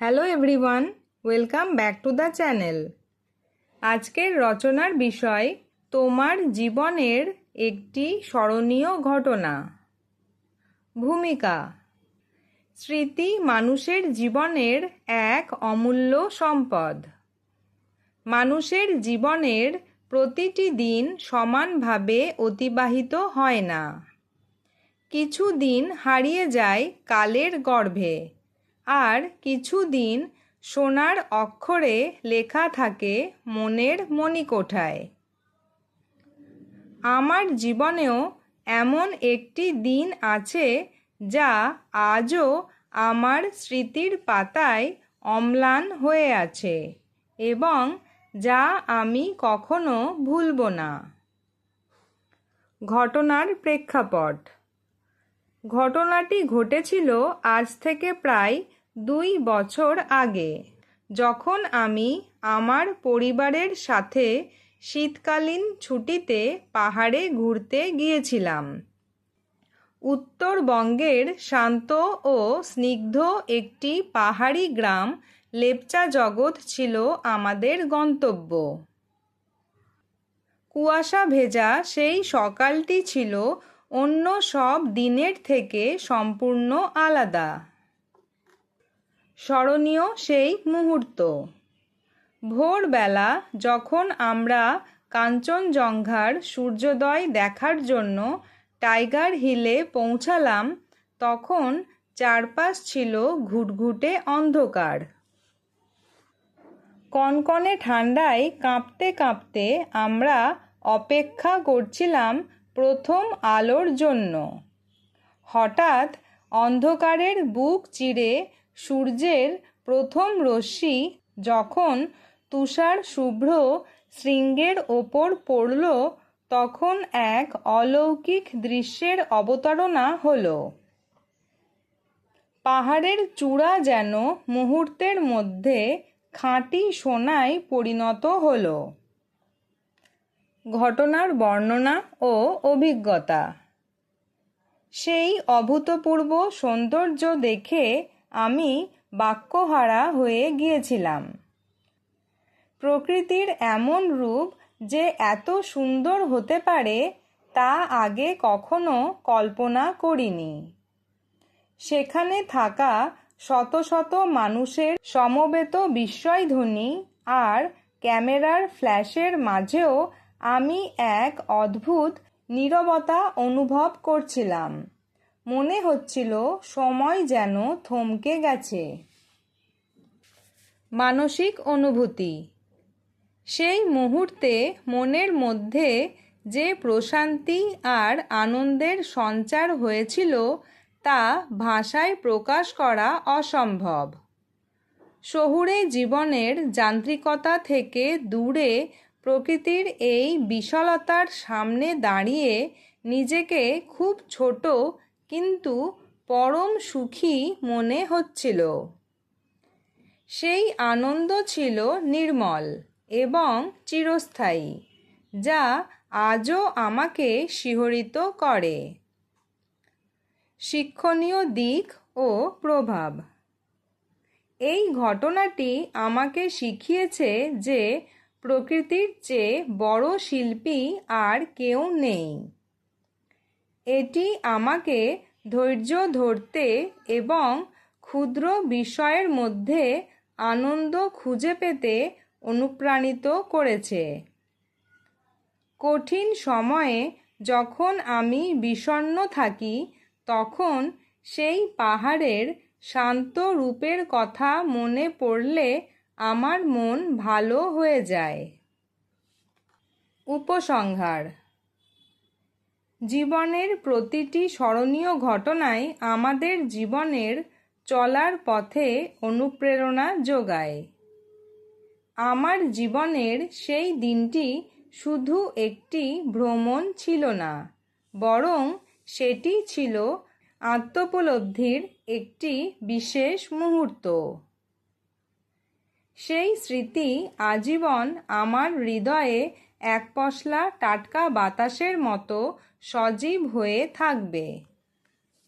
Hello everyone, welcome back to the channel. আজকের রচনার বিষয় তোমার জীবনের একটি স্মরণীয় ঘটনা। ভূমিকা: স্মৃতি মানুষের জীবনের এক অমূল্য সম্পদ। মানুষের জীবনের প্রতিটি দিন সমানভাবে অতিবাহিত হয় না। কিছু দিন হারিয়ে যায় কালের গর্ভে, আর কিছু দিন সোনার অক্ষরে লেখা থাকে মনের মণিকোঠায়। আমার জীবনেও এমন একটি দিন আছে যা আজও আমার স্মৃতির পাতায় অম্লান হয়ে আছে এবং যা আমি কখনো ভুলব না। ঘটনার প্রেক্ষাপট: ঘটনাটি ঘটেছিল আজ থেকে প্রায় 2 বছর আগে, যখন আমি আমার পরিবারের সাথে শীতকালীন ছুটিতে পাহাড়ে ঘুরতে গিয়েছিলাম। উত্তরবঙ্গের শান্ত ও স্নিগ্ধ একটি পাহাড়ি গ্রাম লেপচা জগৎ ছিল আমাদের গন্তব্য। কুয়াশা ভেজা সেই সকালটি ছিল অন্য সব দিনের থেকে সম্পূর্ণ আলাদা। স্মরণীয় সেই মুহূর্ত: ভোরবেলা যখন আমরা কাঞ্চনজঙ্ঘার সূর্যোদয় দেখার জন্য টাইগার হিলে পৌঁছালাম, তখন চারপাশ ছিল ঘুটঘুটে অন্ধকার। কনকনে ঠান্ডায় কাঁপতে কাঁপতে আমরা অপেক্ষা করছিলাম প্রথম আলোর জন্য। হঠাৎ অন্ধকারের বুক চিরে সূর্যের প্রথম রশ্মি যখন তুষার শুভ্র শৃঙ্গের ওপর পড়ল, তখন এক অলৌকিক দৃশ্যের অবতারণা হলো। পাহাড়ের চূড়া যেন মুহূর্তের মধ্যে খাঁটি সোনায় পরিণত হলো। ঘটনার বর্ণনা ও অভিজ্ঞতা: সেই অভূতপূর্ব সৌন্দর্য দেখে আমি বাক্যহারা হয়ে গিয়েছিলাম। প্রকৃতির এমন রূপ যে এত সুন্দর হতে পারে তা আগে কখনো কল্পনা করিনি। সেখানে থাকা শত শত মানুষের সমবেত বিস্ময়ধ্বনি আর ক্যামেরার ফ্ল্যাশের মাঝেও আমি এক অদ্ভুত নীরবতা অনুভব করছিলাম। মনে হচ্ছিল সময় যেন থমকে গেছে। মানসিক অনুভূতি: সেই মুহূর্তে মনের মধ্যে যে প্রশান্তি আর আনন্দের সঞ্চার হয়েছিল তা ভাষায় প্রকাশ করা অসম্ভব। শহুরে জীবনের যান্ত্রিকতা থেকে দূরে প্রকৃতির এই বিশালতার সামনে দাঁড়িয়ে নিজেকে খুব ছোট কিন্তু পরম সুখী মনে হচ্ছিল। সেই আনন্দ ছিল নির্মল এবং চিরস্থায়ী, যা আজও আমাকে শিহরিত করে। শিক্ষণীয় দিক ও প্রভাব: এই ঘটনাটি আমাকে শিখিয়েছে যে প্রকৃতির চেয়ে বড় শিল্পী আর কেউ নেই। এটি আমাকে ধৈর্য ধরতে এবং ক্ষুদ্র বিষয়ের মধ্যে আনন্দ খুঁজে পেতে অনুপ্রাণিত করেছে। কঠিন সময়ে যখন আমি বিষণ্ণ থাকি, তখন সেই পাহাড়ের শান্ত রূপের কথা মনে পড়লে আমার মন ভালো হয়ে যায়। উপসংহার: জীবনের প্রতিটি স্মরণীয় ঘটনাই আমাদের জীবনের চলার পথে অনুপ্রেরণা যোগায়। আমার জীবনের সেই দিনটি শুধু একটি ভ্রমণ ছিল না, বরং সেটি ছিল আত্মোপলব্ধির একটি বিশেষ মুহূর্ত। সেই স্মৃতি আজীবন আমার হৃদয়ে এক পশলা টাটকা বাতাসের মতো সজীব হয়ে থাকবে।